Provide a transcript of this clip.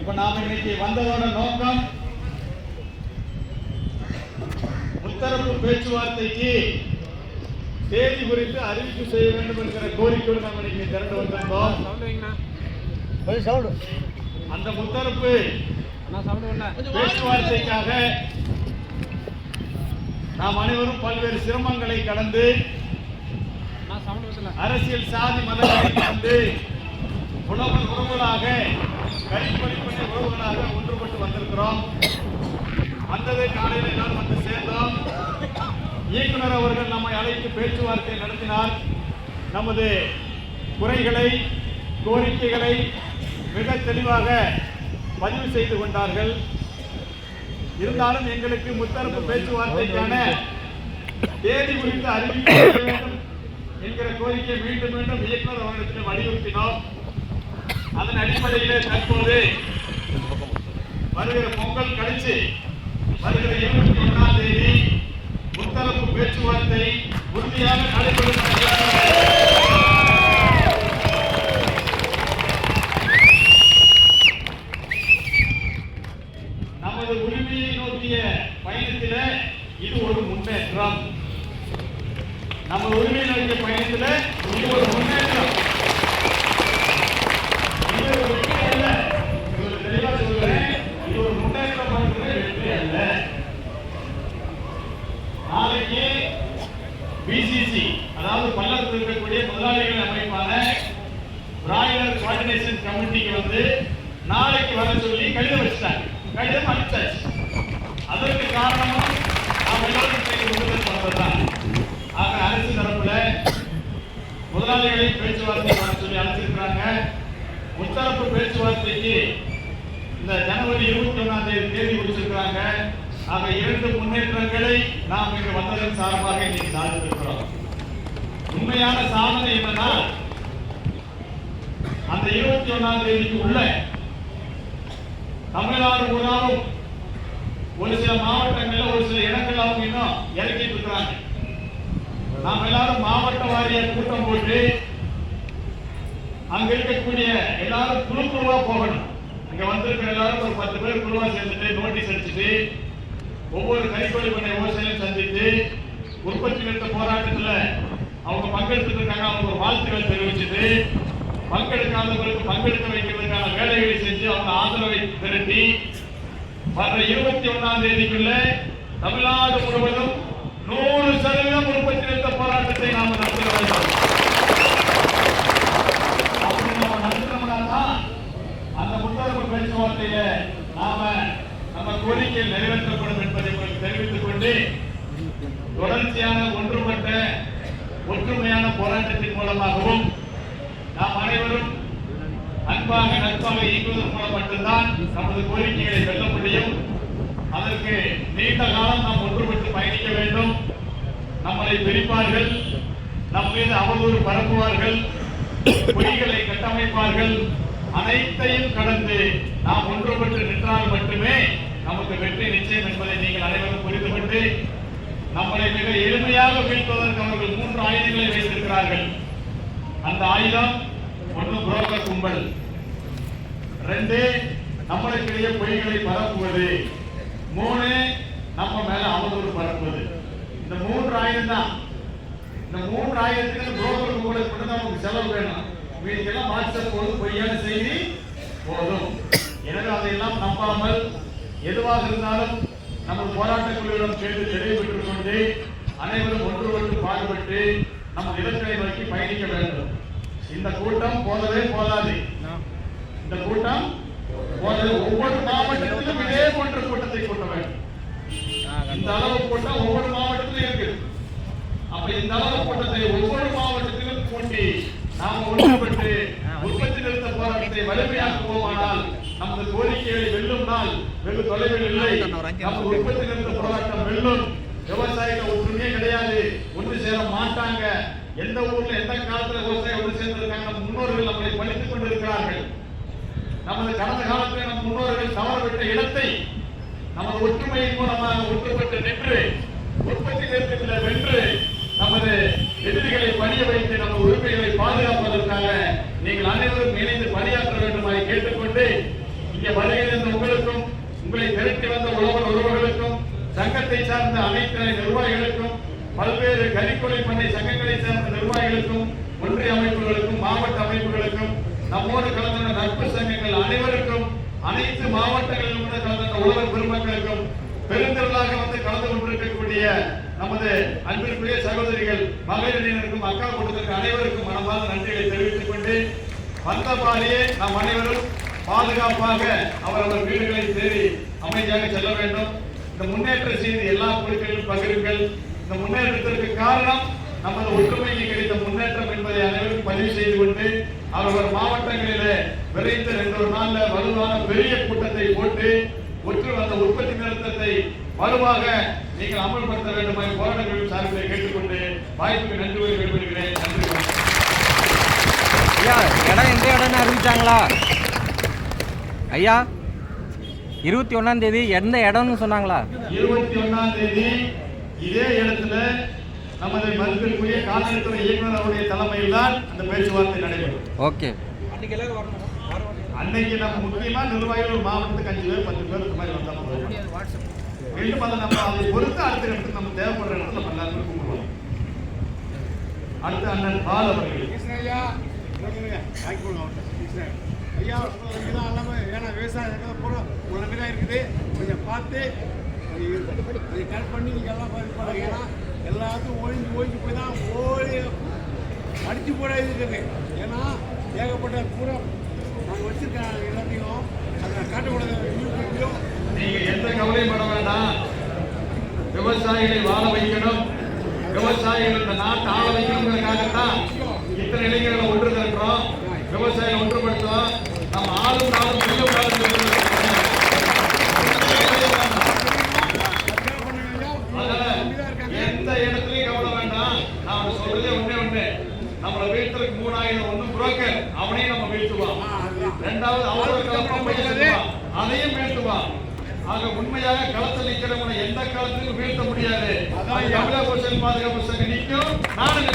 இப்ப நாம இன்னைக்கு வந்ததோட நோக்கம் முத்தரப்பு பேச்சுவார்த்தைக்கு தேதி குறித்து அறிவிப்பு செய்ய வேண்டும் என்கிற கோரிக்கையோடு நாம் இன்னைக்கு திரண்டு வந்திருந்தோம். அந்த முத்தரப்பு பேச்சுவார்த்தைக்காக நாம் அனைவரும் பல்வேறு சிரமங்களை கடந்து அரசியல் சாதி மதங்களை கடந்து உறவுகளாக கரிப்படிப்பட்ட உறவுகளாக ஒன்றுபட்டு வந்திருக்கிறோம். வந்ததை காலையில் எல்லாரும் வந்து சேர்ந்தோம். இயக்குனர் அவர்கள் நம்மை அழைத்து பேச்சுவார்த்தை நடத்தினார். நமது குறைகளை கோரிக்கைகளை மிக தெளிவாக பதிவு செய்து கொண்டார்கள். இருந்தாலும் எங்களுக்கு முத்தரப்பு பேச்சுவார்த்தைக்கான தேதி குறித்து அறிவிக்க வேண்டும் என்கிற கோரிக்கை மீண்டும் மீண்டும் இயக்குனர் அவர்களிடத்தில் வலியுறுத்தினோம். அதன் அடிப்படையிலே தற்போது வருகிற பொங்கல் கழிச்சு வருகிற 21ஆம் தேதி முத்தரப்பு பேச்சுவார்த்தை உறுதியாக நடைபெறும். நமது உரிமையை நோக்கிய பயணத்தில் இது ஒரு முன்னேற்றம். நமது உரிமையை நோக்கிய பயணத்தில் இது ஒரு முன்னேற்றம். நாளைக்கு பிசிசி அதாவது பல்லத்தில் இருக்கக்கூடிய முதலாளிகள் அமைப்பான பிராய்லர் கோஆர்டினேஷன் கமிட்டிக்கு வந்து நாளைக்கு வர சொல்லி கடிதம் வச்சுட்டாங்க. கடிதம் அனுப்பிச்சாச்சு. அதற்கு காரணமும் நாம் எல்லாரும் முதல் பண்றதுதான். ஆக அரசு தரப்புல முதலாளிகளை பேச்சுவார்த்தை வர சொல்லி அழைச்சிருக்கிறாங்க. முத்தரப்பு பேச்சுவார்த்தைக்கு இந்த ஜனவரி 21ஆம் தேதி குறிச்சிருக்கிறாங்க. ஆக 2 முன்னேற்றங்களை நாம் இங்கு வந்ததன் சார்பாக இன்னைக்கு சாதித்திருக்கிறோம். உண்மையான சாதனை என்னன்னா அந்த 21ஆம் தேதிக்கு உள்ள தமிழ்நாடு பூராவும் ஒரு சில மாவட்டங்களில் ஒரு சில இடங்கள் அவங்க இன்னும் இறக்கிட்டு இருக்கிறாங்க. நாம் எல்லாரும் மாவட்ட வாரிய கூட்டம் போட்டு அங்க இருக்கக்கூடிய எல்லாரும் குழுவா போகணும். அங்க வந்திருக்கிற எல்லாரும் ஒரு 10 பேர் குழுவா சேர்ந்துட்டு நோட்டீஸ் அடிச்சுட்டு ஒவ்வொரு கறிக்கோழி பண்ணை விவசாயியும் சந்தித்து உற்பத்தி நிறுத்த போராட்டத்தில் அவங்க பங்கெடுத்துட்டு இருக்காங்க. அவங்க ஒரு வாழ்த்துக்கள் தெரிவிச்சுட்டு பங்கெடுக்காதவர்களுக்கு பங்கெடுக்க வைக்கிறதுக்கான வேலைகளை செஞ்சு அவங்க ஆதரவை திரட்டி வர 21ஆம் தேதிக்குள்ள தமிழ்நாடு முழுவதும் 100% உற்பத்தி நிறுத்த போராட்டத்தை நாம நடத்த வேண்டும். அப்படி நம்ம நடத்தினோம்னா தான் அந்த முத்தரப்பு பேச்சுவார்த்தையில நாம நம்ம கோரிக்கைகள் நிறைவேற்றப்படும் என்பதை உங்களுக்கு தெரிவித்துக் கொண்டு தொடர்ச்சியான ஒன்றுபட்ட ஒற்றுமையான போராட்டத்தின் மூலமாகவும் நாம் அனைவரும் அன்பாக நட்பாக இயங்குவதன் மூலம் மட்டும்தான் நமது கோரிக்கைகளை வெல்ல முடியும். அதற்கு நீண்ட காலம் நாம் ஒன்றுபட்டு பயணிக்க வேண்டும். நம்மளை பிரிப்பார்கள், நம் மீது அவதூறு பரப்புவார்கள், பொய்களை கட்டமைப்பார்கள். அனைத்தையும் கடந்து நாம் ஒன்றுபட்டு நின்றால் மட்டுமே நமக்கு வெற்றி நிச்சயம் என்பதை நீங்கள் அனைவரும் புரிந்து கொண்டு நம்மளை மிக எளிமையாக வீழ்த்துவதற்கு அவர்கள் 3 ஆயுதங்களை வைத்திருக்கிறார்கள். அந்த ஆயுதம் 1 புரோக்கர் கும்பல், 2 நம்மளுக்கிடையே பொய்களை பரப்புவது, 3 நம்ம மேல அவதூறு பரப்புவது. இந்த 3 ஆயுதம் தான். இந்த 3 ஆயுதத்துக்கு புரோக்கர் கும்பலுக்கு மட்டும் தான் நமக்கு செலவு வேணும். வீட்டுக்கெல்லாம் வாட்ஸ்அப் போது பொய்யான செய்தி போதும். எனவே அதையெல்லாம் நம்பாமல் எதுவாக இருந்தாலும் நம்ம போராட்ட குழுவிடம் கேட்டு தெளிவு பெற்றுக் கொண்டு அனைவரும் ஒன்றுபட்டு பாடுபட்டு நம்ம இலக்கை நோக்கி பயணிக்க வேண்டும். இந்த கூட்டம் போதவே போதாது. இந்த கூட்டம் போதவே ஒவ்வொரு மாவட்டத்திலும் இதே போன்ற கூட்டத்தை கூட்ட வேண்டும். இந்த அளவு கூட்டம் ஒவ்வொரு மாவட்டத்திலும் இருக்கு. அப்ப இந்த அளவு கூட்டத்தை ஒவ்வொரு மாவட்டத்திலும் கூட்டி நாம் ஒன்றுபட்டு உற்பத்தி நிறுத்த போராட்டத்தை வலிமையாக்குவோமானால் நமது கோரிக்கைகளை வெல்லும் நாள் வெகு தொலைவில் இல்லை. நமது உற்பத்தி நிறுத்த போராட்டம் வெல்லும். விவசாயிகள் ஒற்றுமையே கிடையாது, ஒன்று சேர மாட்டாங்க. எந்த ஊர்ல எந்த காலத்துல விவசாயம் ஒன்று சேர்ந்திருக்காங்க. நம் முன்னோர்கள் நம்மளை பழித்துக் கொண்டிருக்கிறார்கள். நமது கடந்த காலத்தில் நம் முன்னோர்கள் தவறவிட்ட இடத்தை நமது ஒற்றுமையின் மூலமாக ஒன்றுபட்டு நின்று உற்பத்தி நிறுத்தத்தில் வென்று நமது எதிரிகளை பணிய வைத்து நமது உரிமைகளை பாதுகாப்பதற்காக நீங்கள் அனைவரும் இணைந்து பணியாற்ற வேண்டுமாய் கேட்டுக்கொண்டு இங்கே வருகை தந்த உங்களுக்கும், உங்களை திரட்டி வந்த உழவர் உறவுகளுக்கும், சங்கத்தை சார்ந்த அனைத்து நிர்வாகிகளுக்கும், பல்வேறு கறிக்கொலை பண்ணை சங்கங்களை சார்ந்த நிர்வாகிகளுக்கும், ஒன்றிய அமைப்புகளுக்கும், மாவட்ட அமைப்புகளுக்கும், நம்மோடு கலந்த நட்பு சங்கங்கள் அனைவருக்கும், அனைத்து மாவட்டங்களிலும் கூட கலந்த உழவர் பெருமக்களுக்கும், பெருந்திரளாக வந்து கலந்து கொண்டிருக்கக்கூடிய நமது அன்பிற்குரிய சகோதரிகள் மகளிரினருக்கும், அக்கா கூட்டத்திற்கு அனைவருக்கும் மனமார்ந்த நன்றிகளை தெரிவித்துக் கொண்டு, வந்தபாடியே நாம் அனைவரும் பாதுகாப்பாக அவரவர் வீடுகளை தேடி அமைதியாக செல்ல வேண்டும். இந்த முன்னேற்ற செய்தி எல்லா குழுக்களிலும் பகிருங்கள். இந்த முன்னேற்றத்திற்கு காரணம் நமது ஒற்றுமைக்கு கிடைத்த முன்னேற்றம் என்பதை அனைவரும் பதிவு செய்து கொண்டு, அவரவர் மாவட்டங்களிலே விரைந்து 2 நாள்ல வலுவான பெரிய கூட்டத்தை போட்டு அந்த உற்பத்தி நிறுத்தத்தை வலுவாக நீங்கள் அமல்படுத்த வேண்டும் என போராட்டங்களின் சார்பில் கேட்டுக்கொண்டு வாய்ப்புக்கு நன்றி கூறி விடைபெறுகிறேன். நன்றி. ஐயா, இடம் எந்த இடம்னு அறிவிச்சாங்களா? ஐயா, 21ஆம் தேதி எந்த இடம்னு சொன்னாங்களா? 21ஆம் தேதி இதே இடத்துல நமது மருத்துவக்குரிய கால்நடைத்துறை இயக்குநர் அவருடைய தலைமையில் தான் அந்த பேச்சுவார்த்தை நடைபெறும். ஓகே. அன்னைக்கு நம்ம முக்கியமா நிர்வாகிகள் மாவட்டத்துக்கு 5 பேர் 10 பேர் இந்த மாதிரி வந்தா மீண்டும் அதை நம்ம அதை பொறுத்து அடுத்த இடத்துக்கு நம்ம தேவைப்படுற இடத்துல நம்ம எல்லாருமே கூப்பிடுவோம். அடுத்து அண்ணன் பால் அவர்கள். ஐயா தான் எல்லாமே ஏன்னா விவசாயம் பூரா உலகதான் இருக்குது. கொஞ்சம் பார்த்து அதை கட் பண்ணி நீங்கள் எல்லாம் பார்த்து ஏன்னா எல்லாத்தையும் ஓய்ஞ்சு போய் தான் அடித்து போட இருக்குது. ஏன்னா ஏகப்பட்ட பூரா நாங்கள் வச்சிருக்கேன் எல்லாத்தையும் அதை காட்டக்கூடாது. நீங்க எந்த கவலையும் பட வேண்டாம். விவசாயிகளை வாழ வைக்கணும், விவசாயிகள் இந்த நாட்டை ஆள வைக்கணுங்கிறதுக்காகத்தான் இத்தனை இளைஞர்களை ஒன்று திரட்டுறோம். விவசாயிகளை ஒன்றுபடுத்தும். நம்ம ஆளும் நாளும் எந்த இடத்துலயும் கவலை வேண்டாம். நான் சொல்றதே ஒண்ணே, நம்மளை வீழ்த்துறதுக்கு 3000 ஒண்ணு புரோக்கர், அவனையும் நம்ம வீழ்த்துவான். 2வது அவரோட அதையும் வீழ்த்துவான். ஆக உண்மையாக களத்தில் நிற்கிறவங்களை எந்த காலத்திலும் வீழ்த்த முடியாது. தமிழக பாதுகாப்பு சங்கம் நிற்கும். நானும்